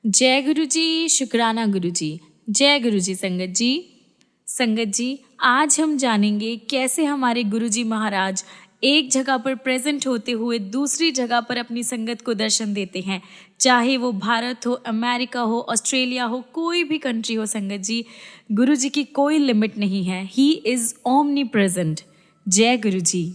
जय गुरु जी, शुक्राना गुरु जी। जय गुरु जी संगत जी। संगत जी, आज हम जानेंगे कैसे हमारे गुरु जी महाराज एक जगह पर प्रेजेंट होते हुए दूसरी जगह पर अपनी संगत को दर्शन देते हैं। चाहे वो भारत हो, अमेरिका हो, ऑस्ट्रेलिया हो, कोई भी कंट्री हो संगत जी, गुरु जी की कोई लिमिट नहीं है। He is omni present. जय गुरु जी।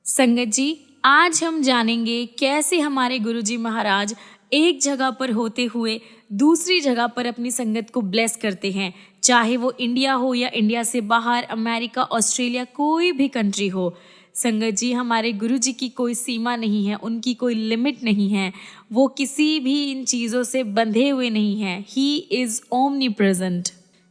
संगत जी, आज हम जानेंगे कैसे हमारे गुरुजी महाराज एक जगह पर होते हुए दूसरी जगह पर अपनी संगत को ब्लेस करते हैं। चाहे वो इंडिया हो या इंडिया से बाहर, अमेरिका, ऑस्ट्रेलिया, कोई भी कंट्री हो। संगत जी, हमारे गुरुजी की कोई सीमा नहीं है, उनकी कोई लिमिट नहीं है। वो किसी भी इन चीज़ों से बंधे हुए नहीं हैं। He is omni present.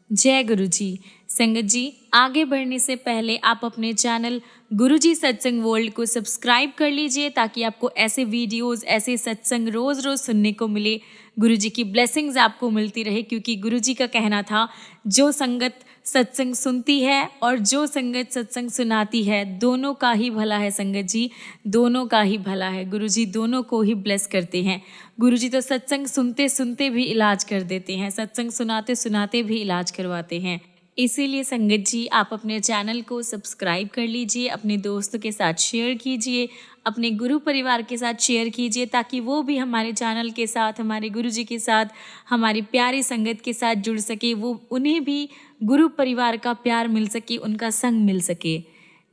जय गुरु जी। संगत जी, आगे बढ़ने से पहले आप अपने चैनल गुरुजी सत्संग वर्ल्ड को सब्सक्राइब कर लीजिए ताकि आपको ऐसे वीडियोस, ऐसे सत्संग रोज़ रोज़ सुनने को मिले। गुरुजी की ब्लेसिंग्स आपको मिलती रहे, क्योंकि गुरुजी का कहना था जो संगत सत्संग सुनती है और जो संगत सत्संग सुनाती है, दोनों का ही भला है। संगत जी, दोनों का ही भला है। गुरुजी दोनों को ही ब्लेस करते हैं। गुरुजी तो सत्संग सुनते सुनते भी इलाज कर देते हैं, सत्संग सुनाते सुनाते भी इलाज करवाते हैं। इसीलिए संगत जी, आप अपने चैनल को सब्सक्राइब कर लीजिए, अपने दोस्तों के साथ शेयर कीजिए, अपने गुरु परिवार के साथ शेयर कीजिए, ताकि वो भी हमारे चैनल के साथ, हमारे गुरुजी के साथ, हमारी प्यारी संगत के साथ जुड़ सके। वो उन्हें भी गुरु परिवार का प्यार मिल सके, उनका संग मिल सके।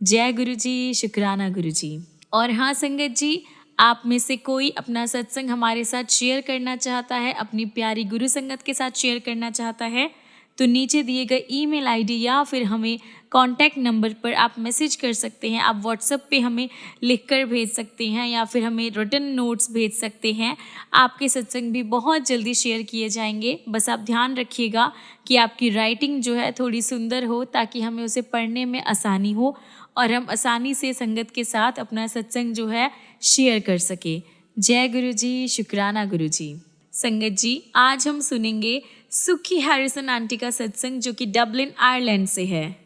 जय गुरु जी, शुक्राना गुरु जी। और हाँ संगत जी, आप में से कोई अपना सत्संग हमारे साथ शेयर करना चाहता है, अपनी प्यारी गुरु संगत के साथ शेयर करना चाहता है, तो नीचे दिए गए ईमेल आईडी या फिर हमें कॉन्टैक्ट नंबर पर आप मैसेज कर सकते हैं। आप व्हाट्सएप पे हमें लिखकर भेज सकते हैं या फिर हमें रिटन नोट्स भेज सकते हैं। आपके सत्संग भी बहुत जल्दी शेयर किए जाएंगे। बस आप ध्यान रखिएगा कि आपकी राइटिंग जो है थोड़ी सुंदर हो, ताकि हमें उसे पढ़ने में आसानी हो और हम आसानी से संगत के साथ अपना सत्संग जो है शेयर कर सके। जय गुरु जी, शुक्राना गुरु जी। संगत जी, आज हम सुनेंगे सुखी हैरिसन आंटी का सत्संग, जो कि डबलिन आयरलैंड से है।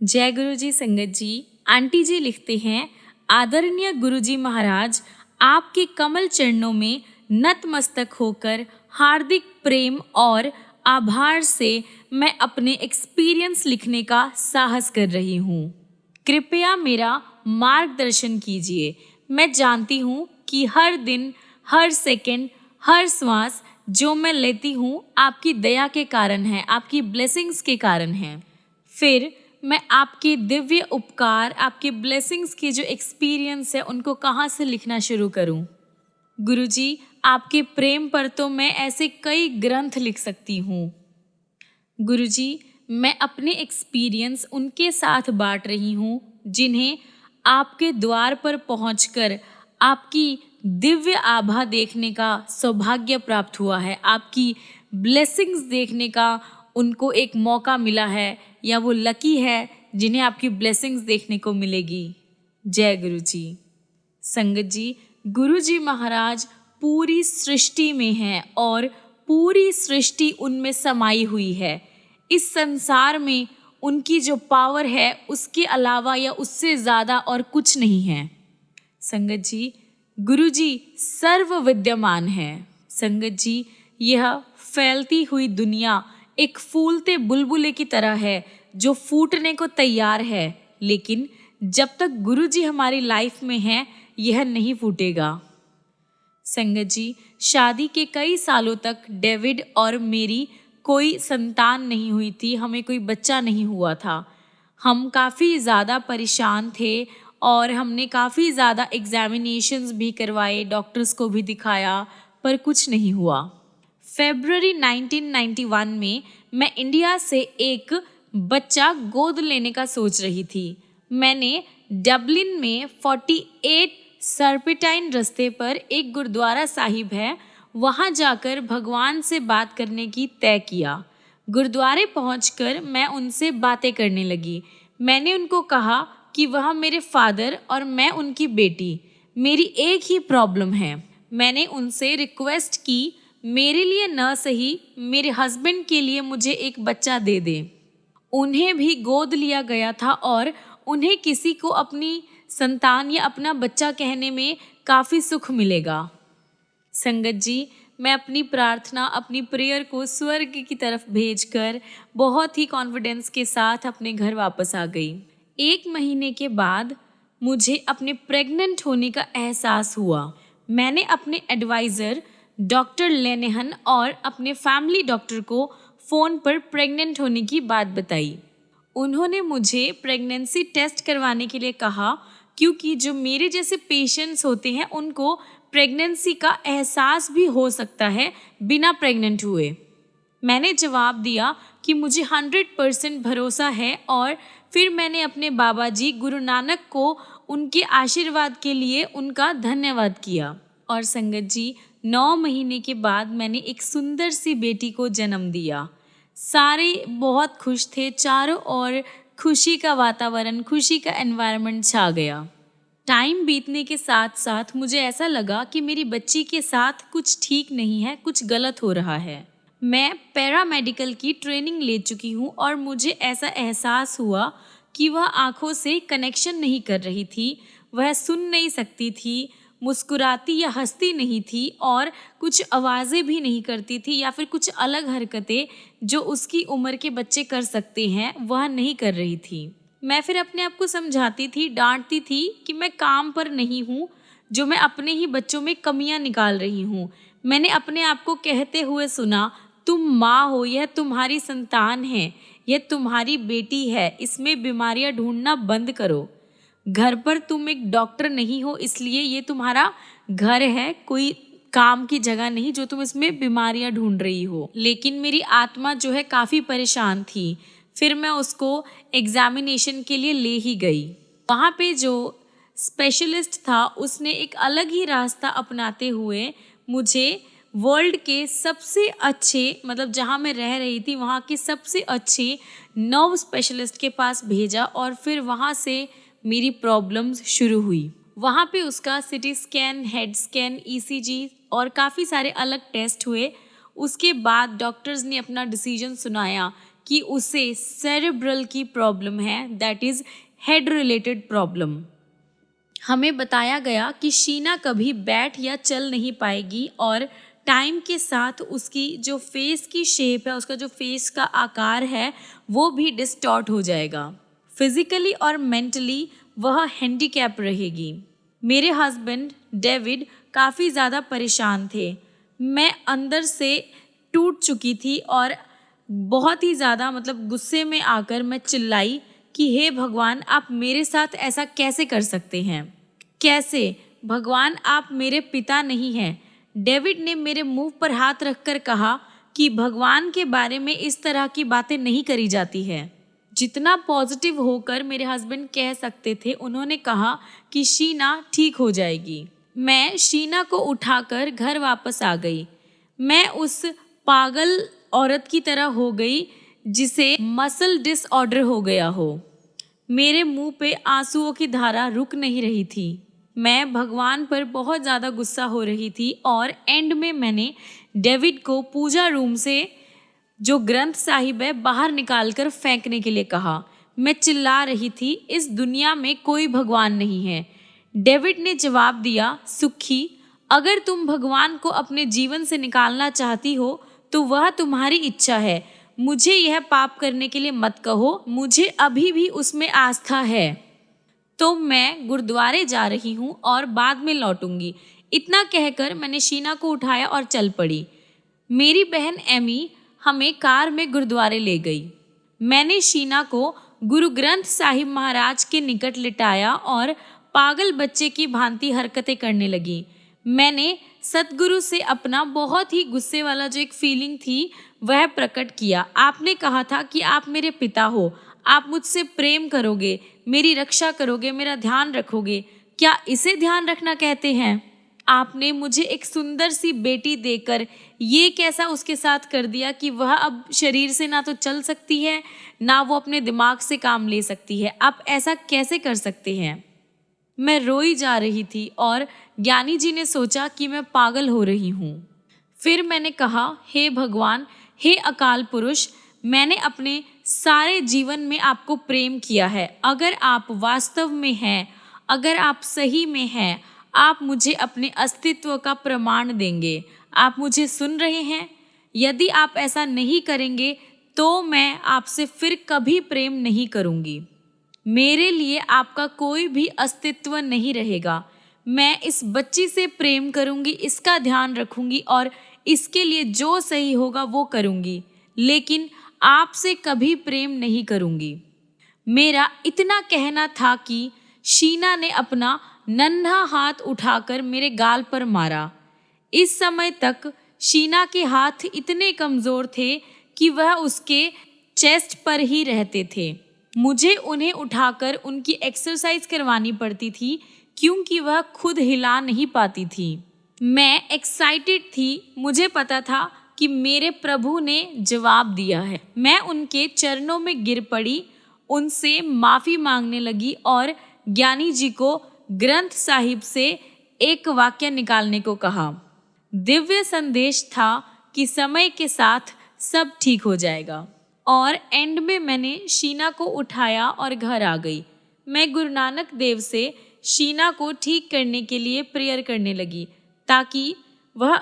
जय गुरु जी। संगत जी, आंटी जी लिखते हैं, आदरणीय गुरु जी महाराज, आपके कमल चरणों में नतमस्तक होकर हार्दिक प्रेम और आभार से मैं अपने एक्सपीरियंस लिखने का साहस कर रही हूँ। कृपया मेरा मार्गदर्शन कीजिए। मैं जानती हूँ कि हर दिन, हर सेकंड, हर श्वास जो मैं लेती हूँ आपकी दया के कारण है, आपकी ब्लेसिंग्स के कारण है। फिर मैं आपके दिव्य उपकार, आपके ब्लेसिंग्स के जो एक्सपीरियंस है, उनको कहाँ से लिखना शुरू करूँ? गुरुजी, आपके प्रेम पर तो मैं ऐसे कई ग्रंथ लिख सकती हूँ। गुरुजी, मैं अपने एक्सपीरियंस उनके साथ बांट रही हूँ जिन्हें आपके द्वार पर पहुँचकर आपकी दिव्य आभा देखने का सौभाग्य प्राप्त हुआ है, आपकी ब्लेसिंग्स देखने का उनको एक मौका मिला है, या वो लकी है जिन्हें आपकी ब्लेसिंग्स देखने को मिलेगी। जय गुरु जी। संगत जी, गुरु जी महाराज पूरी सृष्टि में हैं और पूरी सृष्टि उनमें समाई हुई है। इस संसार में उनकी जो पावर है, उसके अलावा या उससे ज़्यादा और कुछ नहीं है। संगत जी, गुरुजी सर्व विद्यमान है। संगत जी, यह फैलती हुई दुनिया एक फूलते बुलबुले की तरह है जो फूटने को तैयार है, लेकिन जब तक गुरुजी हमारी लाइफ में हैं, यह नहीं फूटेगा। संगत जी, शादी के कई सालों तक डेविड और मेरी कोई संतान नहीं हुई थी, हमें कोई बच्चा नहीं हुआ था। हम काफ़ी ज़्यादा परेशान थे और हमने काफ़ी ज़्यादा एग्जामिनेशंस भी करवाए, डॉक्टर्स को भी दिखाया, पर कुछ नहीं हुआ। फरवरी 1991 में मैं इंडिया से एक बच्चा गोद लेने का सोच रही थी। मैंने डबलिन में 48 सर्पेटाइन रास्ते पर एक गुरुद्वारा साहिब है, वहाँ जाकर भगवान से बात करने की तय किया। गुरुद्वारे पहुंचकर मैं उनसे बातें करने लगी। मैंने उनको कहा कि वह मेरे फादर और मैं उनकी बेटी, मेरी एक ही प्रॉब्लम है। मैंने उनसे रिक्वेस्ट की, मेरे लिए न सही मेरे हस्बैंड के लिए मुझे एक बच्चा दे दे। उन्हें भी गोद लिया गया था और उन्हें किसी को अपनी संतान या अपना बच्चा कहने में काफ़ी सुख मिलेगा। संगत जी, मैं अपनी प्रार्थना, अपनी प्रेयर को स्वर्ग की तरफ भेजकर बहुत ही कॉन्फिडेंस के साथ अपने घर वापस आ गई। 1 महीने के बाद मुझे अपने प्रेग्नेंट होने का एहसास हुआ। मैंने अपने एडवाइज़र डॉक्टर लेनेहन और अपने फैमिली डॉक्टर को फ़ोन पर प्रेग्नेंट होने की बात बताई। उन्होंने मुझे प्रेगनेंसी टेस्ट करवाने के लिए कहा, क्योंकि जो मेरे जैसे पेशेंट्स होते हैं उनको प्रेगनेंसी का एहसास भी हो सकता है बिना प्रेग्नेंट हुए। मैंने जवाब दिया कि मुझे 100% भरोसा है और फिर मैंने अपने बाबा जी गुरु नानक को उनके आशीर्वाद के लिए उनका धन्यवाद किया। और संगत जी, 9 महीने के बाद मैंने एक सुंदर सी बेटी को जन्म दिया। सारे बहुत खुश थे, चारों ओर खुशी का वातावरण, खुशी का एनवायरनमेंट छा गया। टाइम बीतने के साथ साथ मुझे ऐसा लगा कि मेरी बच्ची के साथ कुछ ठीक नहीं है, कुछ गलत हो रहा है। मैं पैरामेडिकल की ट्रेनिंग ले चुकी हूँ और मुझे ऐसा एहसास हुआ कि वह आँखों से कनेक्शन नहीं कर रही थी, वह सुन नहीं सकती थी, मुस्कुराती या हंसती नहीं थी और कुछ आवाज़ें भी नहीं करती थी या फिर कुछ अलग हरकतें जो उसकी उम्र के बच्चे कर सकते हैं वह नहीं कर रही थी। मैं फिर अपने आप को समझाती थी, डांटती थी कि मैं काम पर नहीं हूँ, जो मैं अपने ही बच्चों में कमियाँ निकाल रही हूँ। मैंने अपने आप को कहते हुए सुना, तुम माँ हो, यह तुम्हारी संतान है, यह तुम्हारी बेटी है, इसमें बीमारियाँ ढूंढना बंद करो। घर पर तुम एक डॉक्टर नहीं हो, इसलिए ये तुम्हारा घर है, कोई काम की जगह नहीं जो तुम इसमें बीमारियां ढूंढ रही हो। लेकिन मेरी आत्मा जो है काफ़ी परेशान थी। फिर मैं उसको एग्जामिनेशन के लिए ले ही गई। वहाँ पे जो स्पेशलिस्ट था उसने एक अलग ही रास्ता अपनाते हुए मुझे वर्ल्ड के सबसे अच्छे, मतलब जहाँ मैं रह रही थी वहाँ के सबसे अच्छे नर्व स्पेशलिस्ट के पास भेजा और फिर वहाँ से मेरी प्रॉब्लम्स शुरू हुई। वहाँ पे उसका CT scan, head scan, ECG और काफ़ी सारे अलग टेस्ट हुए। उसके बाद डॉक्टर्स ने अपना डिसीजन सुनाया कि उसे सेरेब्रल की प्रॉब्लम है, that is head related problem. हमें बताया गया कि शीना कभी बैठ या चल नहीं पाएगी और टाइम के साथ उसकी जो फेस की शेप है, उसका जो फेस का आकार है वो भी डिस्टॉर्ट हो जाएगा। फिजिकली और मेंटली वह हैंडीकैप रहेगी। मेरे हस्बैंड डेविड काफ़ी ज़्यादा परेशान थे। मैं अंदर से टूट चुकी थी और बहुत ही ज़्यादा गुस्से में आकर मैं चिल्लाई कि हे भगवान, आप मेरे साथ ऐसा कैसे कर सकते हैं? कैसे? भगवान, आप मेरे पिता नहीं हैं। डेविड ने मेरे मुंह पर हाथ रखकर कहा कि भगवान के बारे में इस तरह की बातें नहीं करी जाती है। जितना पॉजिटिव होकर मेरे हस्बैंड कह सकते थे, उन्होंने कहा कि शीना ठीक हो जाएगी। मैं शीना को उठाकर घर वापस आ गई। मैं उस पागल औरत की तरह हो गई जिसे मसल डिसऑर्डर हो गया हो। मेरे मुंह पे आंसुओं की धारा रुक नहीं रही थी। मैं भगवान पर बहुत ज़्यादा गुस्सा हो रही थी और एंड में मैंने डेविड को पूजा रूम से जो ग्रंथ साहिब है बाहर निकालकर फेंकने के लिए कहा। मैं चिल्ला रही थी, इस दुनिया में कोई भगवान नहीं है। डेविड ने जवाब दिया, सुखी, अगर तुम भगवान को अपने जीवन से निकालना चाहती हो तो वह तुम्हारी इच्छा है। मुझे यह पाप करने के लिए मत कहो, मुझे अभी भी उसमें आस्था है। तो मैं गुरुद्वारे जा रही हूँ और बाद में लौटूंगी। इतना कहकर मैंने शीना को उठाया और चल पड़ी। मेरी बहन एमी हमें कार में गुरुद्वारे ले गई। मैंने शीना को गुरु ग्रंथ साहिब महाराज के निकट लिटाया और पागल बच्चे की भांति हरकतें करने लगी। मैंने सतगुरु से अपना बहुत ही गुस्से वाला जो एक फीलिंग थी वह प्रकट किया। आपने कहा था कि आप मेरे पिता हो, आप मुझसे प्रेम करोगे, मेरी रक्षा करोगे, मेरा ध्यान रखोगे। क्या इसे ध्यान रखना कहते हैं? आपने मुझे एक सुंदर सी बेटी देकर ये कैसा उसके साथ कर दिया कि वह अब शरीर से ना तो चल सकती है, ना वो अपने दिमाग से काम ले सकती है। आप ऐसा कैसे कर सकते हैं? मैं रोई जा रही थी और ज्ञानी जी ने सोचा कि मैं पागल हो रही हूँ। फिर मैंने कहा, हे भगवान, हे अकाल पुरुष, मैंने अपने सारे जीवन में आपको प्रेम किया है। अगर आप वास्तव में हैं, अगर आप सही में हैं, आप मुझे अपने अस्तित्व का प्रमाण देंगे। आप मुझे सुन रहे हैं? यदि आप ऐसा नहीं करेंगे तो मैं आपसे फिर कभी प्रेम नहीं करूँगी। मेरे लिए आपका कोई भी अस्तित्व नहीं रहेगा। मैं इस बच्ची से प्रेम करूँगी, इसका ध्यान रखूँगी और इसके लिए जो सही होगा वो करूँगी, लेकिन आपसे कभी प्रेम नहीं करूँगी। मेरा इतना कहना था कि शीना ने अपना नन्हा हाथ उठाकर मेरे गाल पर मारा। इस समय तक शीना के हाथ इतने कमज़ोर थे कि वह उसके चेस्ट पर ही रहते थे। मुझे उन्हें उठाकर उनकी एक्सरसाइज करवानी पड़ती थी क्योंकि वह खुद हिला नहीं पाती थी। मैं एक्साइटेड थी, मुझे पता था कि मेरे प्रभु ने जवाब दिया है। मैं उनके चरणों में गिर पड़ी, उनसे माफ़ी मांगने लगी और ज्ञानी जी को ग्रंथ साहिब से एक वाक्य निकालने को कहा। दिव्य संदेश था कि समय के साथ सब ठीक हो जाएगा। और एंड में मैंने शीना को उठाया और घर आ गई। मैं गुरु नानक देव से शीना को ठीक करने के लिए प्रेयर करने लगी ताकि वह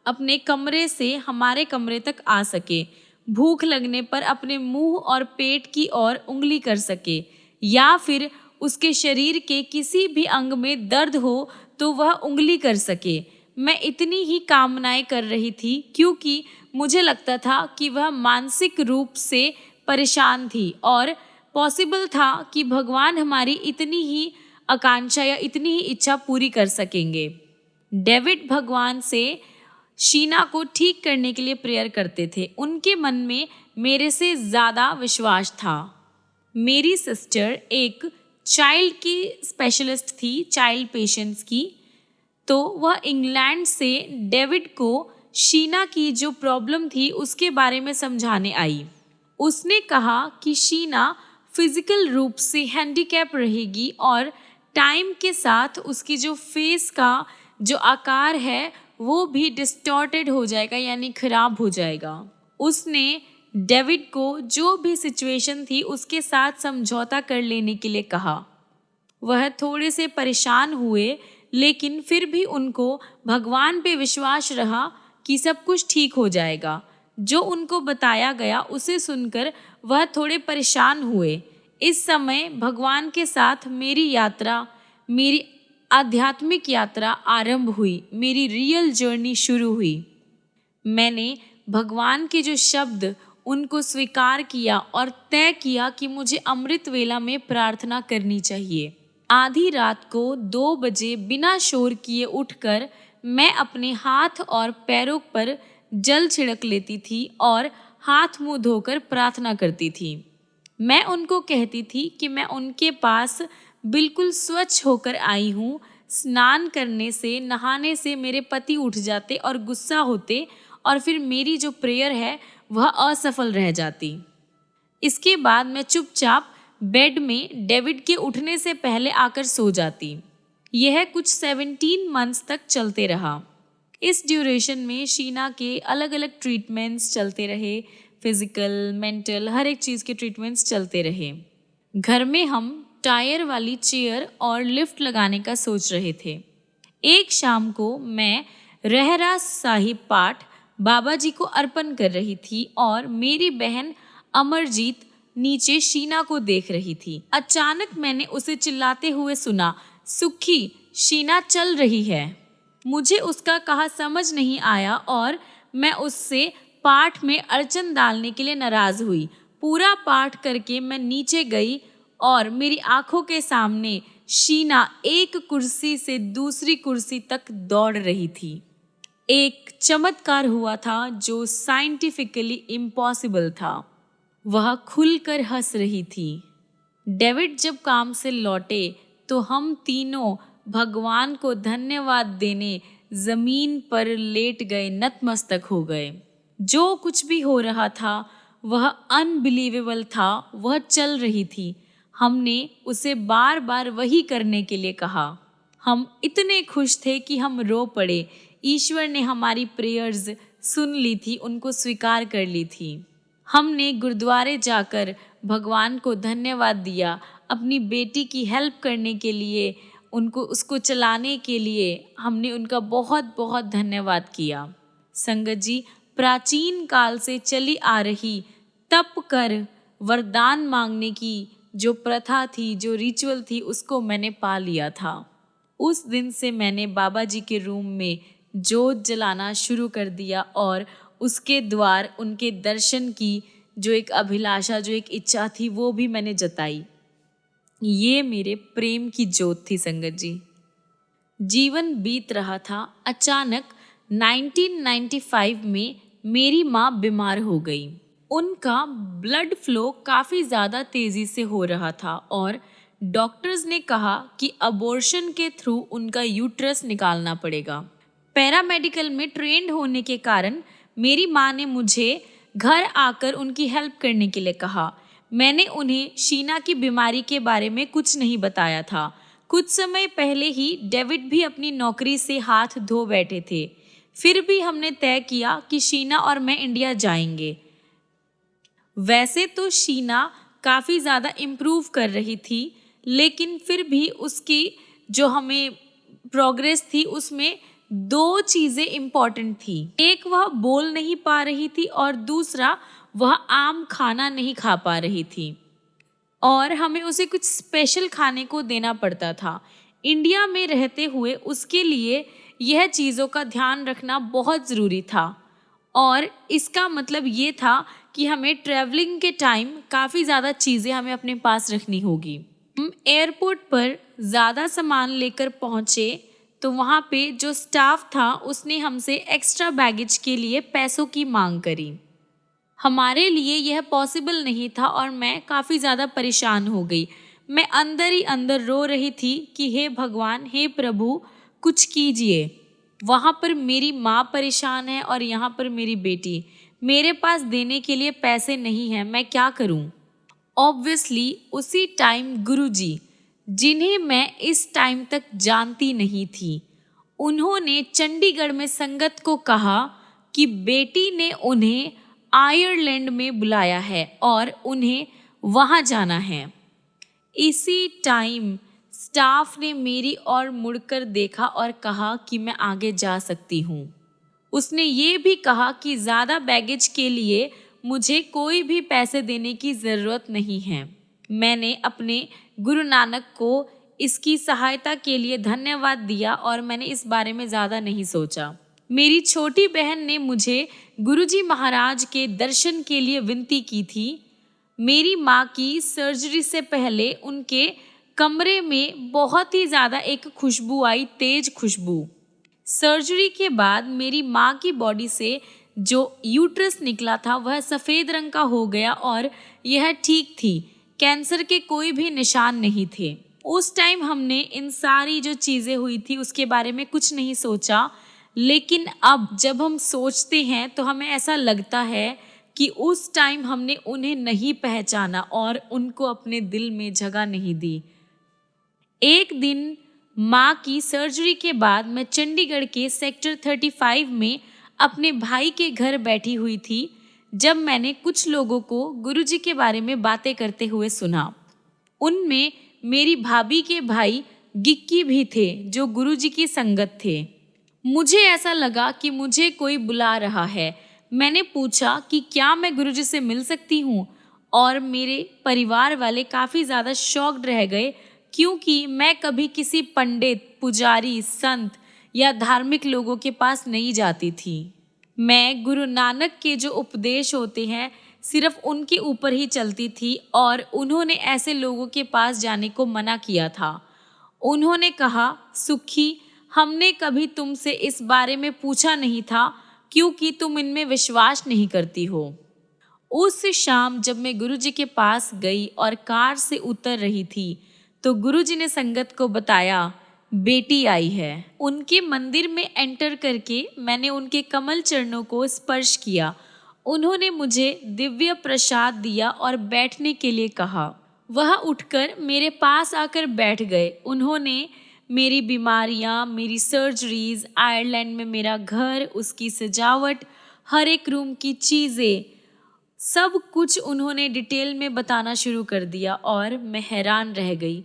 अपने कमरे से हमारे कमरे तक आ सके, भूख लगने पर अपने मुंह और पेट की ओर उंगली कर सके, या फिर उसके शरीर के किसी भी अंग में दर्द हो तो वह उंगली कर सके। मैं इतनी ही कामनाएं कर रही थी क्योंकि मुझे लगता था कि वह मानसिक रूप से परेशान थी और पॉसिबल था कि भगवान हमारी इतनी ही आकांक्षा या इतनी ही इच्छा पूरी कर सकेंगे। डेविड भगवान से शीना को ठीक करने के लिए प्रेयर करते थे। उनके मन में मेरे से ज़्यादा विश्वास था। मेरी सिस्टर एक चाइल्ड की स्पेशलिस्ट थी, चाइल्ड पेशेंट्स की, तो वह इंग्लैंड से डेविड को शीना की जो प्रॉब्लम थी उसके बारे में समझाने आई। उसने कहा कि शीना फिजिकल रूप से हैंडीकैप रहेगी और टाइम के साथ उसकी जो फेस का जो आकार है वो भी डिस्टॉर्टेड हो जाएगा, यानी खराब हो जाएगा। उसने डेविड को जो भी सिचुएशन थी उसके साथ समझौता कर लेने के लिए कहा। वह थोड़े से परेशान हुए, लेकिन फिर भी उनको भगवान पे विश्वास रहा कि सब कुछ ठीक हो जाएगा। जो उनको बताया गया उसे सुनकर वह थोड़े परेशान हुए। इस समय भगवान के साथ मेरी यात्रा, मेरी आध्यात्मिक यात्रा आरंभ हुई, मेरी रियल जर्नी शुरू हुई। मैंने भगवान के जो शब्द उनको स्वीकार किया और तय किया कि मुझे अमृत वेला में प्रार्थना करनी चाहिए। आधी रात को 2 बजे बिना शोर किए उठकर मैं अपने हाथ और पैरों पर जल छिड़क लेती थी और हाथ मुंह धोकर प्रार्थना करती थी। मैं उनको कहती थी कि मैं उनके पास बिल्कुल स्वच्छ होकर आई हूँ। स्नान करने से, नहाने से मेरे पति उठ जाते और गुस्सा होते और फिर मेरी जो प्रेयर है वह असफल रह जाती। इसके बाद मैं चुपचाप बेड में डेविड के उठने से पहले आकर सो जाती। यह कुछ 17 मंथ्स तक चलते रहा। इस ड्यूरेशन में शीना के अलग अलग ट्रीटमेंट्स चलते रहे, फिजिकल, मेंटल, हर एक चीज़ के ट्रीटमेंट्स चलते रहे। घर में हम टायर वाली चेयर और लिफ्ट लगाने का सोच रहे थे। एक शाम को मैं रहरास साहिब पाठ बाबा जी को अर्पण कर रही थी और मेरी बहन अमरजीत नीचे शीना को देख रही थी। अचानक मैंने उसे चिल्लाते हुए सुना, सुखी, शीना चल रही है। मुझे उसका कहा समझ नहीं आया और मैं उससे पाठ में अड़चन डालने के लिए नाराज हुई। पूरा पाठ करके मैं नीचे गई और मेरी आंखों के सामने शीना एक कुर्सी से दूसरी कुर्सी तक दौड़ रही थी। एक चमत्कार हुआ था जो साइंटिफिकली इम्पॉसिबल था। वह खुलकर हंस रही थी। डेविड जब काम से लौटे तो हम तीनों भगवान को धन्यवाद देने जमीन पर लेट गए, नतमस्तक हो गए। जो कुछ भी हो रहा था वह अनबिलीवेबल था। वह चल रही थी। हमने उसे बार बार वही करने के लिए कहा। हम इतने खुश थे कि हम रो पड़े। ईश्वर ने हमारी प्रेयर्स सुन ली थी, उनको स्वीकार कर ली थी। हमने गुरुद्वारे जाकर भगवान को धन्यवाद दिया। अपनी बेटी की हेल्प करने के लिए, उसको चलाने के लिए हमने उनका बहुत बहुत धन्यवाद किया। संगत जी, प्राचीन काल से चली आ रही तप कर वरदान मांगने की जो प्रथा थी, जो रिचुअल थी, उसको मैंने पा लिया था। उस दिन से मैंने बाबा जी के रूम में जोत जलाना शुरू कर दिया और उसके द्वार उनके दर्शन की जो एक अभिलाषा, जो एक इच्छा थी, वो भी मैंने जताई। ये मेरे प्रेम की जोत थी संगत जी। जीवन बीत रहा था। अचानक 1995 में मेरी माँ बीमार हो गई। उनका ब्लड फ्लो काफ़ी ज़्यादा तेज़ी से हो रहा था और डॉक्टर्स ने कहा कि अबॉर्शन के थ्रू उनका यूट्रस निकालना पड़ेगा। पैरामेडिकल में ट्रेंड होने के कारण मेरी माँ ने मुझे घर आकर उनकी हेल्प करने के लिए कहा। मैंने उन्हें शीना की बीमारी के बारे में कुछ नहीं बताया था। कुछ समय पहले ही डेविड भी अपनी नौकरी से हाथ धो बैठे थे। फिर भी हमने तय किया कि शीना और मैं इंडिया जाएंगे। वैसे तो शीना काफ़ी ज़्यादा इम्प्रूव कर रही थी, लेकिन फिर भी उसकी जो हमें प्रोग्रेस थी उसमें दो चीज़ें इम्पॉर्टेंट थी। एक, वह बोल नहीं पा रही थी और दूसरा, वह आम खाना नहीं खा पा रही थी और हमें उसे कुछ स्पेशल खाने को देना पड़ता था। इंडिया में रहते हुए उसके लिए यह चीज़ों का ध्यान रखना बहुत ज़रूरी था और इसका मतलब ये था कि हमें ट्रैवलिंग के टाइम काफ़ी ज़्यादा चीज़ें हमें अपने पास रखनी होगी। हम एयरपोर्ट पर ज़्यादा सामान लेकर पहुँचे तो वहाँ पे जो स्टाफ था उसने हमसे एक्स्ट्रा बैगेज के लिए पैसों की मांग करी। हमारे लिए यह पॉसिबल नहीं था और मैं काफ़ी ज़्यादा परेशान हो गई। मैं अंदर ही अंदर रो रही थी कि हे भगवान, हे प्रभु, कुछ कीजिए। वहाँ पर मेरी माँ परेशान है और यहाँ पर मेरी बेटी। मेरे पास देने के लिए पैसे नहीं हैं, मैं क्या करूँ? ऑब्वियसली उसी टाइम गुरुजी, जिन्हें मैं इस टाइम तक जानती नहीं थी, उन्होंने चंडीगढ़ में संगत को कहा कि बेटी ने उन्हें आयरलैंड में बुलाया है और उन्हें वहाँ जाना है। इसी टाइम स्टाफ ने मेरी ओर मुड़कर देखा और कहा कि मैं आगे जा सकती हूँ। उसने ये भी कहा कि ज़्यादा बैगेज के लिए मुझे कोई भी पैसे देने की ज़रूरत नहीं है। मैंने अपने गुरु नानक को इसकी सहायता के लिए धन्यवाद दिया और मैंने इस बारे में ज़्यादा नहीं सोचा। मेरी छोटी बहन ने मुझे गुरुजी महाराज के दर्शन के लिए विनती की थी। मेरी माँ की सर्जरी से पहले उनके कमरे में बहुत ही ज़्यादा एक खुशबू आई, तेज खुशबू। सर्जरी के बाद मेरी माँ की बॉडी से जो यूट्रस निकला था वह सफ़ेद रंग का हो गया और यह ठीक थी। कैंसर के कोई भी निशान नहीं थे। उस टाइम हमने इन सारी जो चीज़ें हुई थी उसके बारे में कुछ नहीं सोचा, लेकिन अब जब हम सोचते हैं तो हमें ऐसा लगता है कि उस टाइम हमने उन्हें नहीं पहचाना और उनको अपने दिल में जगह नहीं दी। एक दिन माँ की सर्जरी के बाद मैं चंडीगढ़ के सेक्टर 35 में अपने भाई के घर बैठी हुई थी जब मैंने कुछ लोगों को गुरुजी के बारे में बातें करते हुए सुना। उनमें मेरी भाभी के भाई गिक्की भी थे जो गुरुजी की संगत थे। मुझे ऐसा लगा कि मुझे कोई बुला रहा है। मैंने पूछा कि क्या मैं गुरुजी से मिल सकती हूँ और मेरे परिवार वाले काफ़ी ज़्यादा शॉक्ड रह गए क्योंकि मैं कभी किसी पंडित, पुजारी, संत या धार्मिक लोगों के पास नहीं जाती थी। मैं गुरु नानक के जो उपदेश होते हैं सिर्फ उनके ऊपर ही चलती थी और उन्होंने ऐसे लोगों के पास जाने को मना किया था। उन्होंने कहा, सुखी, हमने कभी तुमसे इस बारे में पूछा नहीं था क्योंकि तुम इनमें विश्वास नहीं करती हो। उस शाम जब मैं गुरुजी के पास गई और कार से उतर रही थी तो गुरुजी ने संगत को बताया, बेटी आई है। उनके मंदिर में एंटर करके मैंने उनके कमल चरणों को स्पर्श किया। उन्होंने मुझे दिव्य प्रसाद दिया और बैठने के लिए कहा। वह उठकर मेरे पास आकर बैठ गए। उन्होंने मेरी बीमारियां, मेरी सर्जरीज, आयरलैंड में मेरा घर, उसकी सजावट, हर एक रूम की चीज़ें, सब कुछ उन्होंने डिटेल में बताना शुरू कर दिया और मैं हैरान रह गई।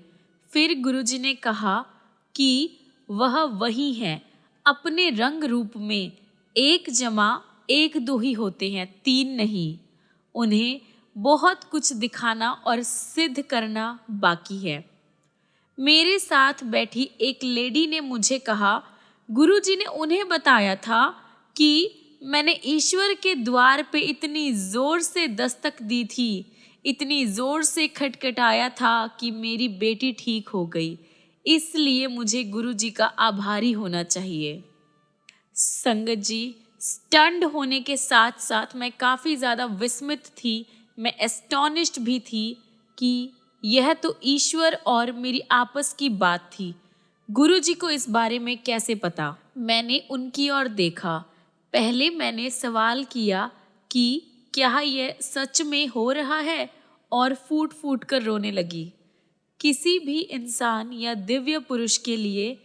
फिर गुरुजी ने कहा कि वह वही है, अपने रंग रूप में एक जमा एक दो ही होते हैं, तीन नहीं। उन्हें बहुत कुछ दिखाना और सिद्ध करना बाकी है। मेरे साथ बैठी एक लेडी ने मुझे कहा, गुरुजी ने उन्हें बताया था कि मैंने ईश्वर के द्वार पे इतनी जोर से दस्तक दी थी, इतनी जोर से खटखटाया था कि मेरी बेटी ठीक हो गई। इसलिए मुझे गुरुजी का आभारी होना चाहिए। संगत जी, स्टन्ड होने के साथ साथ मैं काफ़ी ज़्यादा विस्मित थी, मैं एस्टोनिश्ड भी थी कि यह तो ईश्वर और मेरी आपस की बात थी। गुरुजी को इस बारे में कैसे पता? मैंने उनकी ओर देखा। पहले मैंने सवाल किया कि क्या यह सच में हो रहा है, और फूट फूट कर रोने लगी। किसी भी इंसान या दिव्य पुरुष के लिए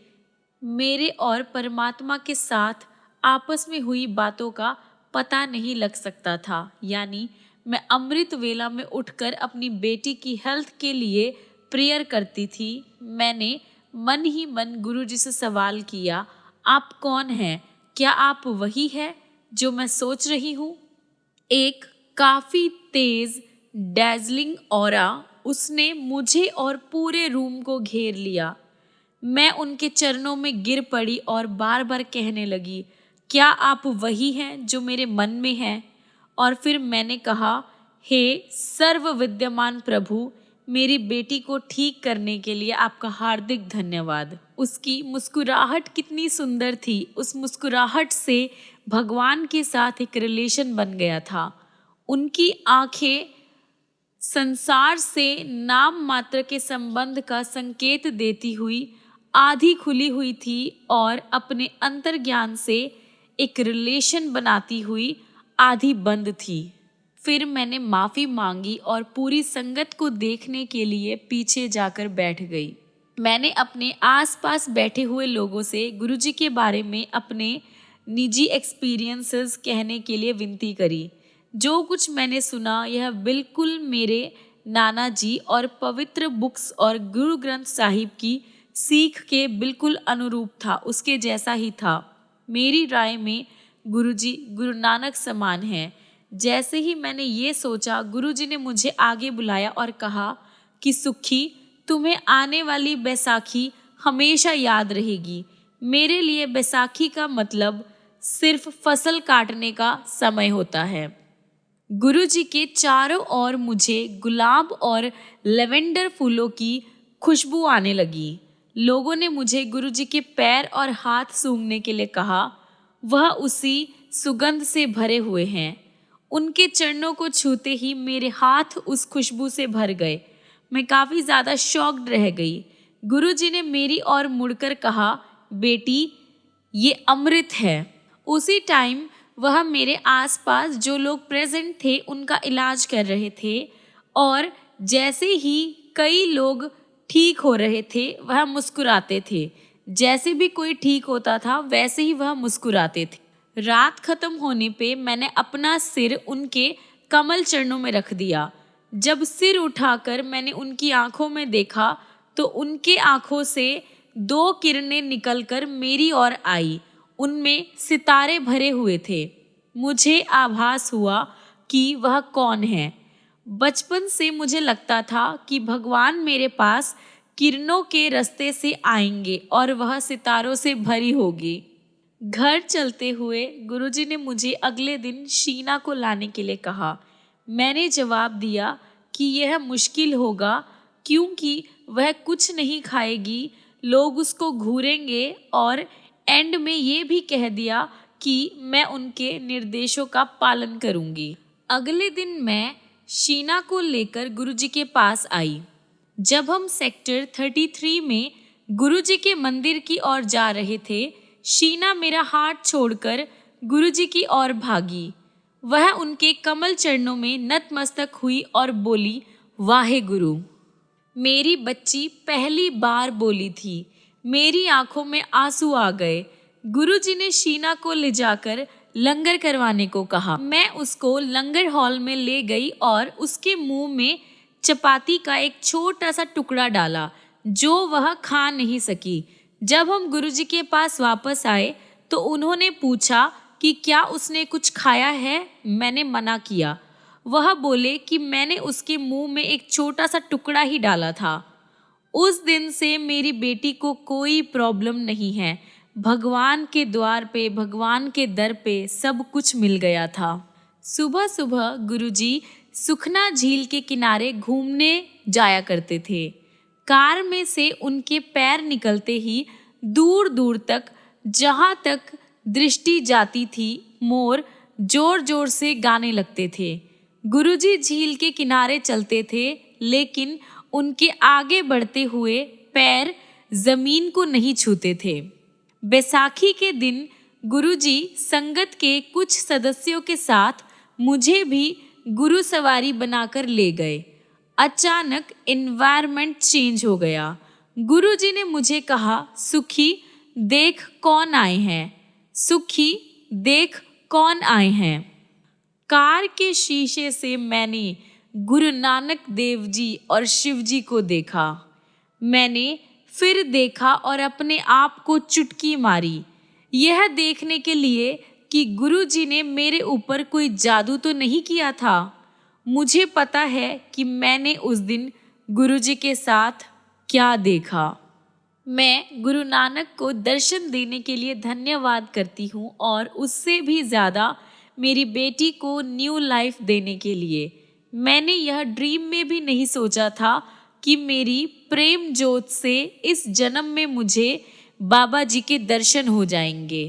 मेरे और परमात्मा के साथ आपस में हुई बातों का पता नहीं लग सकता था। यानी मैं अमृत वेला में उठकर अपनी बेटी की हेल्थ के लिए प्रेयर करती थी। मैंने मन ही मन गुरुजी से सवाल किया, आप कौन हैं? क्या आप वही है जो मैं सोच रही हूँ? एक काफ़ी तेज डैज़लिंग ऑरा उसने मुझे और पूरे रूम को घेर लिया। मैं उनके चरणों में गिर पड़ी और बार बार कहने लगी, क्या आप वही हैं जो मेरे मन में हैं? और फिर मैंने कहा, हे सर्व विद्यमान प्रभु, मेरी बेटी को ठीक करने के लिए आपका हार्दिक धन्यवाद। उसकी मुस्कुराहट कितनी सुंदर थी। उस मुस्कुराहट से भगवान के साथ एक रिलेशन बन गया था। उनकी आंखें संसार से नाम मात्र के संबंध का संकेत देती हुई आधी खुली हुई थी और अपने अंतर्ज्ञान से एक रिलेशन बनाती हुई आधी बंद थी। फिर मैंने माफ़ी मांगी और पूरी संगत को देखने के लिए पीछे जाकर बैठ गई। मैंने अपने आसपास बैठे हुए लोगों से गुरुजी के बारे में अपने निजी एक्सपीरियंसेस कहने के लिए विनती करी। जो कुछ मैंने सुना यह बिल्कुल मेरे नाना जी और पवित्र बुक्स और गुरु ग्रंथ साहिब की सीख के बिल्कुल अनुरूप था, उसके जैसा ही था। मेरी राय में गुरुजी गुरु नानक समान हैं। जैसे ही मैंने ये सोचा, गुरुजी ने मुझे आगे बुलाया और कहा कि सुखी, तुम्हें आने वाली बैसाखी हमेशा याद रहेगी। मेरे लिए बैसाखी का मतलब सिर्फ फसल काटने का समय होता है। गुरुजी के चारों ओर मुझे गुलाब और लेवेंडर फूलों की खुशबू आने लगी। लोगों ने मुझे गुरुजी के पैर और हाथ सूंघने के लिए कहा। वह उसी सुगंध से भरे हुए हैं। उनके चरणों को छूते ही मेरे हाथ उस खुशबू से भर गए। मैं काफ़ी ज़्यादा शॉक्ड रह गई। गुरुजी ने मेरी ओर मुड़कर कहा, बेटी, ये अमृत है। उसी टाइम वह मेरे आसपास जो लोग प्रेजेंट थे उनका इलाज कर रहे थे, और जैसे ही कई लोग ठीक हो रहे थे वह मुस्कुराते थे। जैसे भी कोई ठीक होता था वैसे ही वह मुस्कुराते थे। रात खत्म होने पे मैंने अपना सिर उनके कमल चरणों में रख दिया। जब सिर उठाकर मैंने उनकी आंखों में देखा तो उनके आंखों से दो किरणें निकलकर मेरी ओर आई। उनमें सितारे भरे हुए थे। मुझे आभास हुआ कि वह कौन है। बचपन से मुझे लगता था कि भगवान मेरे पास किरणों के रास्ते से आएंगे और वह सितारों से भरी होगी। घर चलते हुए गुरुजी ने मुझे अगले दिन शीना को लाने के लिए कहा। मैंने जवाब दिया कि यह मुश्किल होगा क्योंकि वह कुछ नहीं खाएगी, लोग उसको घूरेंगे, और एंड में ये भी कह दिया कि मैं उनके निर्देशों का पालन करूंगी। अगले दिन मैं शीना को लेकर गुरुजी के पास आई। जब हम सेक्टर 33 में गुरुजी के मंदिर की ओर जा रहे थे, शीना मेरा हाथ छोड़कर गुरुजी की ओर भागी। वह उनके कमल चरणों में नतमस्तक हुई और बोली, वाहे गुरु। मेरी बच्ची पहली बार बोली थी। मेरी आंखों में आंसू आ गए। गुरुजी ने शीना को ले जाकर लंगर करवाने को कहा। मैं उसको लंगर हॉल में ले गई और उसके मुंह में चपाती का एक छोटा सा टुकड़ा डाला जो वह खा नहीं सकी। जब हम गुरुजी के पास वापस आए तो उन्होंने पूछा कि क्या उसने कुछ खाया है। मैंने मना किया। वह बोले कि मैंने उसके मुंह में एक छोटा सा टुकड़ा ही डाला था। उस दिन से मेरी बेटी को कोई प्रॉब्लम नहीं है। भगवान के द्वार पे, भगवान के दर पे सब कुछ मिल गया था। सुबह सुबह गुरुजी सुखना झील के किनारे घूमने जाया करते थे। कार में से उनके पैर निकलते ही दूर दूर तक, जहाँ तक दृष्टि जाती थी, मोर जोर जोर से गाने लगते थे। गुरुजी झील के किनारे चलते थे, लेकिन उनके आगे बढ़ते हुए पैर जमीन को नहीं छूते थे। बैसाखी के दिन गुरुजी संगत के कुछ सदस्यों के साथ मुझे भी गुरु सवारी बनाकर ले गए। अचानक एनवायरनमेंट चेंज हो गया। गुरुजी ने मुझे कहा, सुखी देख कौन आए हैं, सुखी देख कौन आए हैं। कार के शीशे से मैंने गुरु नानक देव जी और शिव जी को देखा। मैंने फिर देखा और अपने आप को चुटकी मारी, यह देखने के लिए कि गुरु जी ने मेरे ऊपर कोई जादू तो नहीं किया था। मुझे पता है कि मैंने उस दिन गुरु जी के साथ क्या देखा। मैं गुरु नानक को दर्शन देने के लिए धन्यवाद करती हूँ, और उससे भी ज़्यादा मेरी बेटी को न्यू लाइफ देने के लिए। मैंने यह ड्रीम में भी नहीं सोचा था कि मेरी प्रेम ज्योत से इस जन्म में मुझे बाबा जी के दर्शन हो जाएंगे।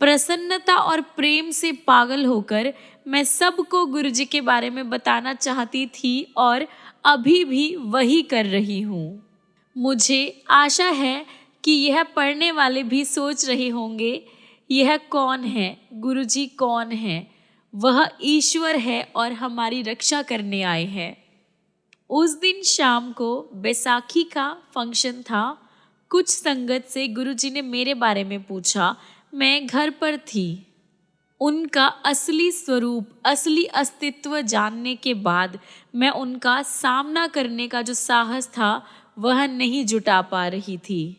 प्रसन्नता और प्रेम से पागल होकर मैं सबको गुरु जी के बारे में बताना चाहती थी, और अभी भी वही कर रही हूँ। मुझे आशा है कि यह पढ़ने वाले भी सोच रहे होंगे, यह कौन है, गुरुजी कौन है। वह ईश्वर है और हमारी रक्षा करने आए हैं। उस दिन शाम को बैसाखी का फंक्शन था। कुछ संगत से गुरुजी ने मेरे बारे में पूछा। मैं घर पर थी। उनका असली स्वरूप, असली अस्तित्व जानने के बाद मैं उनका सामना करने का जो साहस था वह नहीं जुटा पा रही थी,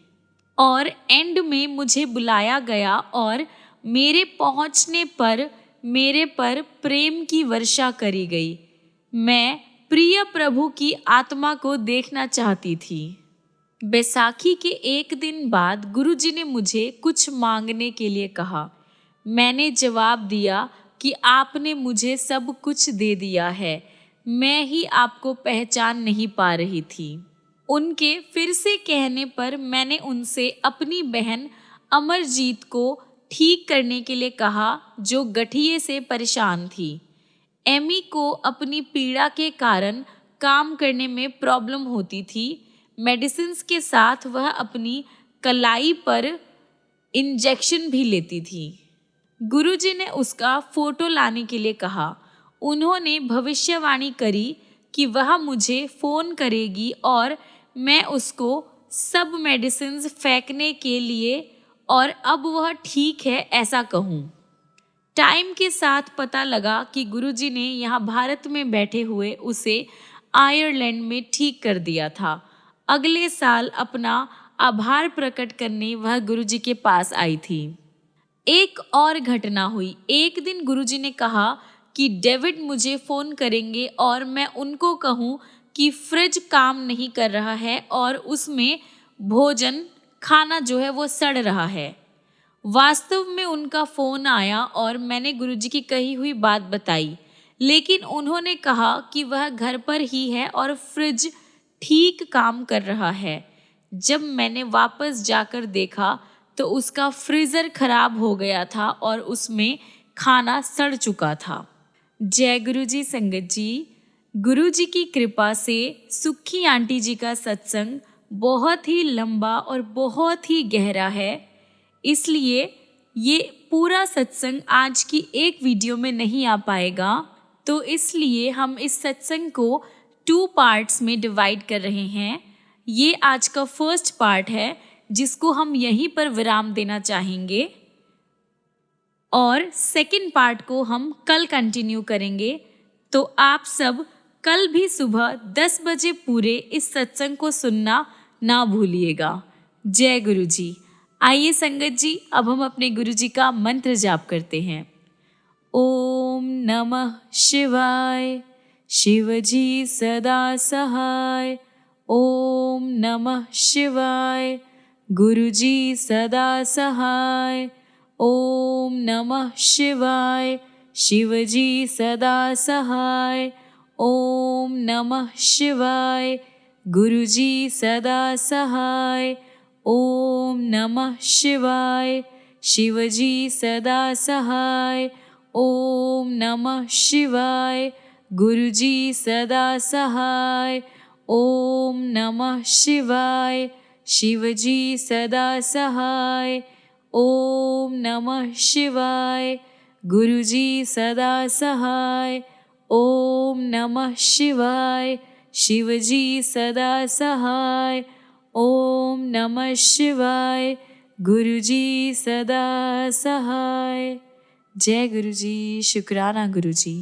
और एंड में मुझे बुलाया गया और मेरे पहुंचने पर मेरे पर प्रेम की वर्षा करी गई। मैं प्रिय प्रभु की आत्मा को देखना चाहती थी। बैसाखी के एक दिन बाद गुरुजी ने मुझे कुछ मांगने के लिए कहा। मैंने जवाब दिया कि आपने मुझे सब कुछ दे दिया है, मैं ही आपको पहचान नहीं पा रही थी। उनके फिर से कहने पर मैंने उनसे अपनी बहन अमरजीत को ठीक करने के लिए कहा, जो गठिए से परेशान थी। एमी को अपनी पीड़ा के कारण काम करने में प्रॉब्लम होती थी। मेडिसिन्स के साथ वह अपनी कलाई पर इंजेक्शन भी लेती थी। गुरुजी ने उसका फोटो लाने के लिए कहा। उन्होंने भविष्यवाणी करी कि वह मुझे फ़ोन करेगी और मैं उसको सब मेडिसिन्स फेंकने के लिए और अब वह ठीक है ऐसा कहूँ। टाइम के साथ पता लगा कि गुरुजी ने यहाँ भारत में बैठे हुए उसे आयरलैंड में ठीक कर दिया था। अगले साल अपना आभार प्रकट करने वह गुरुजी के पास आई थी। एक और घटना हुई। एक दिन गुरुजी ने कहा कि डेविड मुझे फ़ोन करेंगे और मैं उनको कहूँ कि फ्रिज काम नहीं कर रहा है और उसमें भोजन, खाना जो है वो सड़ रहा है। वास्तव में उनका फ़ोन आया और मैंने गुरुजी की कही हुई बात बताई, लेकिन उन्होंने कहा कि वह घर पर ही है और फ्रिज ठीक काम कर रहा है। जब मैंने वापस जाकर देखा तो उसका फ्रीज़र खराब हो गया था और उसमें खाना सड़ चुका था। जय गुरुजी संगत जी। गुरुजी की कृपा से सुखी आंटी जी का सत्संग बहुत ही लंबा और बहुत ही गहरा है, इसलिए ये पूरा सत्संग आज की एक वीडियो में नहीं आ पाएगा। तो इसलिए हम इस सत्संग को 2 पार्ट्स में डिवाइड कर रहे हैं। ये आज का फर्स्ट पार्ट है जिसको हम यहीं पर विराम देना चाहेंगे, और सेकंड पार्ट को हम कल कंटिन्यू करेंगे। तो आप सब कल भी सुबह 10 बजे पूरे इस सत्संग को सुनना ना भूलिएगा। जय गुरु जी। आइए संगत जी, अब हम अपने गुरु जी का मंत्र जाप करते हैं। ओम नमः शिवाय, शिव जी सदा सहाय। ओम नमः शिवाय, गुरु जी सदा सहाय। ओम नमः शिवाय, शिव जी सदा सहाय। ओम नमः शिवाय, गुरु जी सदा सहाय। ओम नमः शिवाय, शिव जी सदा सहाय। ओम नमः शिवाय, गुरु जी सदा सहाय। ओम नमः शिवाय, शिव जी सदा सहाय। ओम नमः शिवाय, गुरु जी सदा सहाय। ओम नमः शिवाय, शिव जी सदा सहाय। ओम नमः शिवाय, गुरु जी सदा सहाय। जय गुरु जी, शुक्राना गुरु जी।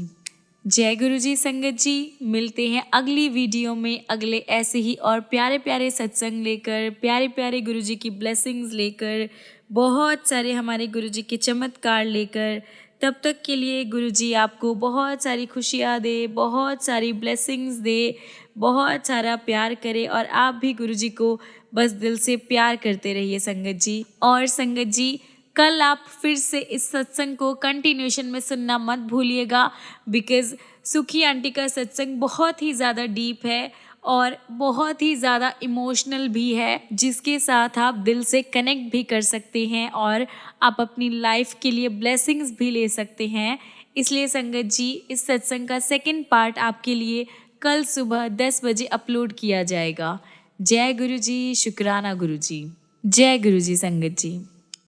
जय गुरु जी संगत जी, मिलते हैं अगली वीडियो में अगले ऐसे ही और प्यारे प्यारे सत्संग लेकर, प्यारे प्यारे गुरु जी की ब्लेसिंग्स लेकर, बहुत सारे हमारे गुरु जी के चमत्कार लेकर। तब तक के लिए गुरु जी आपको बहुत सारी खुशियाँ दे, बहुत सारी ब्लेसिंग्स दे, बहुत सारा प्यार करे और आप भी गुरु जी को बस दिल से प्यार करते रहिए संगत जी। और संगत जी, कल आप फिर से इस सत्संग को कंटिन्यूशन में सुनना मत भूलिएगा, बिकॉज़ सुखी आंटी का सत्संग बहुत ही ज़्यादा डीप है और बहुत ही ज़्यादा इमोशनल भी है, जिसके साथ आप दिल से कनेक्ट भी कर सकते हैं और आप अपनी लाइफ के लिए ब्लेसिंग्स भी ले सकते हैं। इसलिए संगत जी, इस सत्संग का सेकंड पार्ट आपके लिए कल सुबह 10 बजे अपलोड किया जाएगा। जय गुरु जी, शुक्राना गुरु जी। जय गुरु जी संगत जी।